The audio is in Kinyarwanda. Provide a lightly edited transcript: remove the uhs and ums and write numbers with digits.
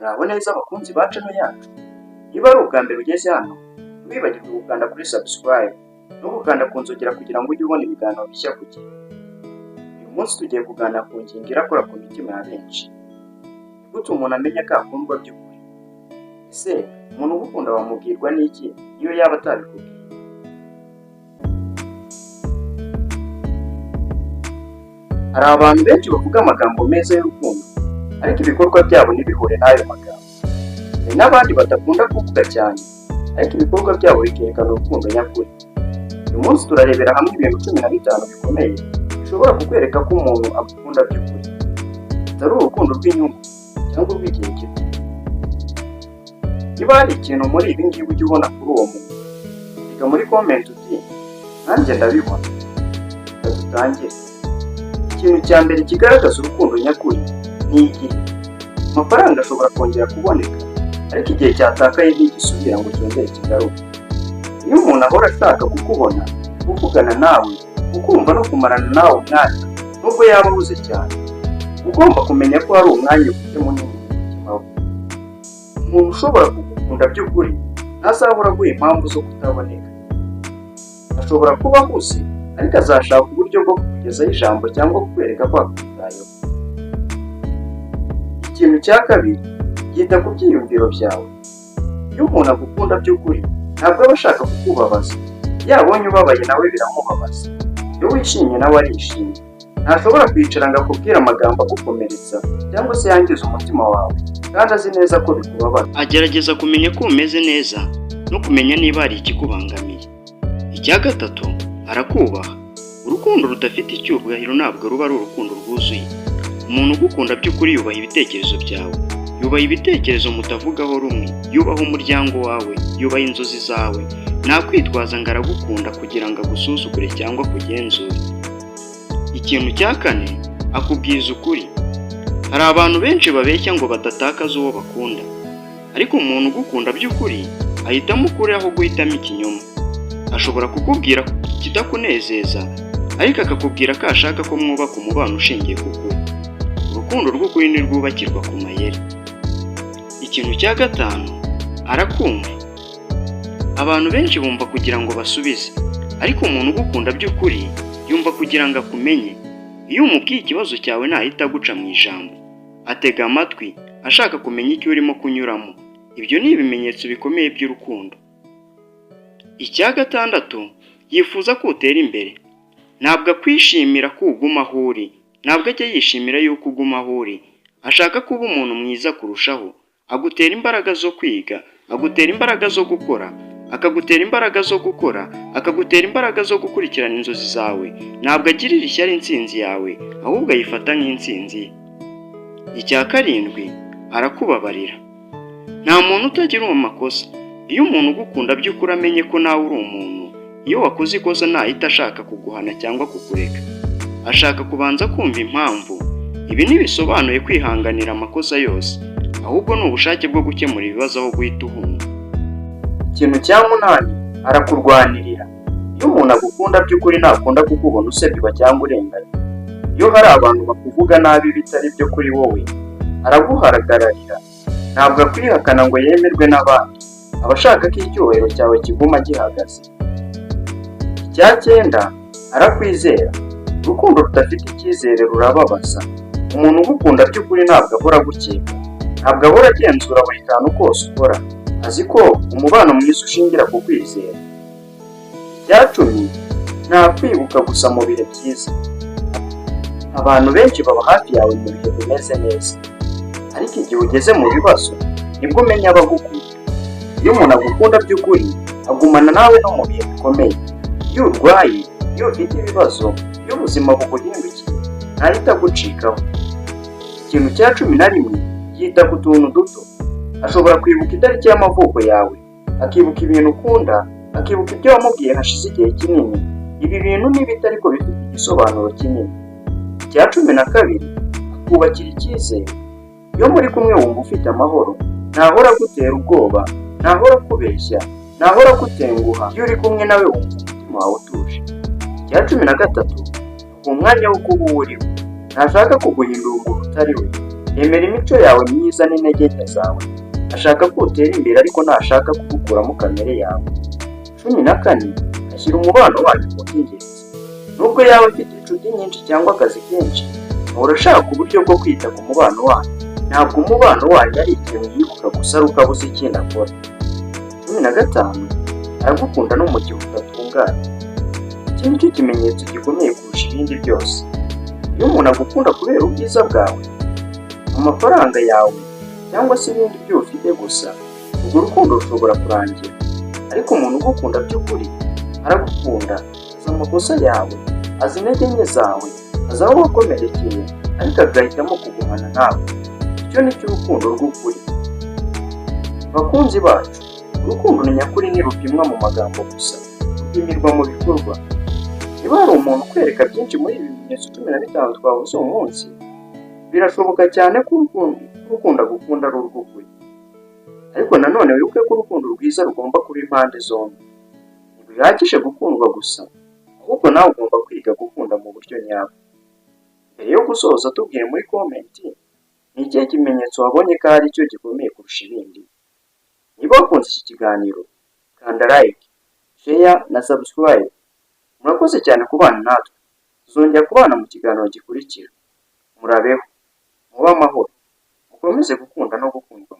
Muraho neza abakunzi ba channel yacu. Niba ari ubwa mbere ugeze hano, ntiwibagirwe gukanda kuri subscribe no gukanda ku nzogera kugira ngo ujye ubona ibiganiro bishya ku gihe. Uyu munsi tugiye kuganira ku ngingo irakora ku mitima ya benshi. Gute umuntu amenya ko akundwa by'ukuri? Ese umuntu ugukunda wamubwirwa n'iki iyo yaba atabikubwiye? Hari abantu benshi bavuga amagambo meza y'urukundo, ariko ibikorwa byabo ntibihure n'ayo magambo. Hari n'abandi badakunda kuvuga cyane, ariko ibikorwa byabo bikerekana urukundo nyakuri. Uyu munsi turarebera hamwe ibintu 15 bikomeye bishobora kukwereka ko umuntu agukunda by'ukuri, atari urukundo rw'inyungu cyangwa urw'igihe gito. Niba hari ikintu muri ibi ngibi ujya ubona kuri uwo muntu, reka muri comment uti nanjye ndabibona. Dutangire. Ikintu cya mbere kigaragaza urukundo nyakuri ni igihe. Amafaranga ashobora kongera kuboneka, ariko igihe cyatakaye ntigisubira ngo cyongere kigaruke. Iyo umuntu ahora ashaka kukubona, kuvugana nawe, ukumva no kumarana nawe umwanya, nubwo yaba ahuze cyane, ugomba kumenya ko hari umwanya ufite munini mu mutima we. Umuntu ushobora kugukunda by'ukuri ntazahora aguha impamvu zo kutaboneka. Ashobora kuba ahuze, ariko azashaka uburyo bwo kukugezaho ijambo cyangwa kukwereka ko akwitayeho. Ikintu cya kabiri, yita ku byiyumviro byawe. Iyo umuntu agukunda by'ukuri, ntabwo aba ashaka kukubabaza. Yabonye ubabaye nawe biramubabaza. Iyo wishimye nawe arishimye. Ntashobora kwicara ngo akubwire amagambo agukomeretsa cyangwa se yangiza umutima wawe, kandi azi neza ko bikubabaza. Agerageza kumenya ko umeze neza no kumenya niba hari ikikubangamiye. Icya gatatu, arakubaha. Urukundo rudafite icyubahiro ntabwo ruba ari urukundo rwuzuye. Umuntu ugukunda by'ukuri yubaha ibitekerezo byawe, yubaha ibitekerezo mutavugaho rumwe, yubaha umuryango wawe, yubaha inzozi zawe. Nta kwitwaza ngo aragukunda kugira ngo agusuzugure cyangwa kugenzure. Ikintu cya kane, akubwiza ukuri. Hari abantu benshi babeshya ngo badatakaza uwo bakunda, ariko umuntu ugukunda by'ukuri ahitamo ukuri aho guhitamo ikinyoma. Ashobora kukubwira kidakunezeza, ariko akakubwira ko ashaka ko mwubaka umubano ushingiye ku kuri. Urukundo rw'ukuri ntirwubakirwa ku mayeri. Ikintu cya gatanu, arakumva. Abantu benshi bumva kugira ngo basubize, ariko umuntu ugukunda by'ukuri yumva kugira ngo akumenye. Iyo umubwiye ikibazo cyawe ntahita aguca mu ijambo, atega amatwi ashaka kumenya icyo urimo kunyuramo. Ibyo ni ibimenyetso bikomeye by'urukundo. Icya gatandatu, yifuza ko utera imbere. Ntabwo akwishimira ko uguma aho uri, ntabwo ajya yishimira yuko uguma aho uri. Ashaka kuba umuntu mwiza kurushaho. Agutera imbaraga zo kwiga, agutera imbaraga zo gukora, akagutera imbaraga zo gukora, akagutera imbaraga zo gukurikirana inzozi zawe. Ntabwo agirira ishyari intsinzi yawe, ahubwo ayifata nk'intsinzi ye. Icya karindwi, arakubabarira. Nta muntu utagira amakosa. Iyo umuntu ugukunda by'ukuri amenye ko nawe uri umuntu, iyo wakoze ikosa ntahita ashaka kuguhana cyangwa kukureka. Ashaka kubanza kumva impamvu. Ibi ntibisobanuye kwihanganira amakosa yose, ahubwo ni ubushake bwo gukemura ibibazo aho guhita uhunga. Ikintu cya munani, arakurwanirira. Iyo umuntu agukunda by'ukuri ntakunda kukubona usebya cyangwa urenganya. Iyo hari abantu bakuvuga nabi bitari byo kuri wowe, araguharagararira. Ntabwo akwihakana ngo yemerwe n'abandi. Aba ashaka ko icyubahiro cyawe kiguma gihagaze. Icya cyenda, arakwizera. Urukundo rudafite icyizere rurababaza. Umuntu ugukunda by'ukuri ntabwo ahora agukeka, ntabwo ahora agenzura buri kantu kose ukora. Azi ko umubano mwiza ushingira ku kwizera. Icya cumi, nta kwibuka gusa mu bihe byiza. Abantu benshi baba hafi yawe mu bihe bimeze neza, ariko igihe ugeze mu bibazo nibwo umenya abagukunda. Iyo umuntu agukunda by'ukuri agumana nawe no mu bihe bikomeye. Iyo urwaye, iyo ufite ibibazo, iyo ubuzima buguhindukiye, ntahita agucikaho. Ikintu cya 11, yita ku tuntu duto. Ashobora kwibuka itariki y'amavuko yawe, akibuka ibintu ukunda, akibuka ibyo wamubwiye hashize igihe kinini. Ibi bintu n'ibiti ariko bifite igisobanuro kinini. Icya 12, akubakira icyizere. Iyo muri kumwe wumva ufite amahoro, ntahora agutera ubwoba, ntahora akubeshya, ntahora agutenguha. Iyo uri kumwe nawe wumva umutima wawe utuje. Icya 13, umwanya wo kuba uwo uriwe. Ntashaka kuguhindura umuntu utari we. yemera imico yawe myiza n'intege nke zawe, ashaka ko utera imbere ariko ntashaka kugukuramo kamere yawe. 14. Ashyira umubano wanyu mu by'ingenzi. Nubwo yaba afite inshuti nyinshi cyangwa akazi kenshi, ahora ashaka uburyo bwo kwita ku mubano wanyu. Ntabwo umubano wanyu ari ikintu yibuka gusa ari uko abuze ikindi akora. 15. Aragukunda no mu gihe udatunganye. Iki ni cyo kimenyetso gikomeye kurusha ibindi byose. Iyo umuntu agukunda kubera ubwiza bwawe, amafaranga yawe, cyangwa se ibindi byo ufite gusa, urwo rukundo rushobora kurangira. Ariko umuntu ugukunda by'ukuri, aragukunda, azi amakosa yawe, azi intege nke zawe, azi aho wakomerekeye, ariko agahitamo kugumana nawe. Icyo ni cyo urukundo rw'ukuri. Bakunzi bacu, urukundo ni nyakuri ntirupimwa mu magambo gusa, rupimirwa mu bikorwa. Niba hari umuntu ukwereka byinshi muri ibi bimenyetso 15 twavuze uyu munsi, birashoboka cyane ko urukundo agukunda ari urw'ukuri. Ariko nanone wibuke ko urukundo rwiza rugomba kuba impande zombi. Ntibihagije gukundwa gusa, ahubwo nawe ugomba kwiga gukunda mu buryo nyabwo. Mbere yo gusoza, tubwire muri komenti ni ikihe kimenyetso wabonye ko ari cyo gikomeye kurusha ibindi. Niba wakunze iki kiganiro, kanda like, share na subscribe. Murakoze cyane kubana natwe. Tuzongera kubana mu kiganiro gikurikira. Murabeho, mube amahoro, mukomeze gukunda no gukundwa.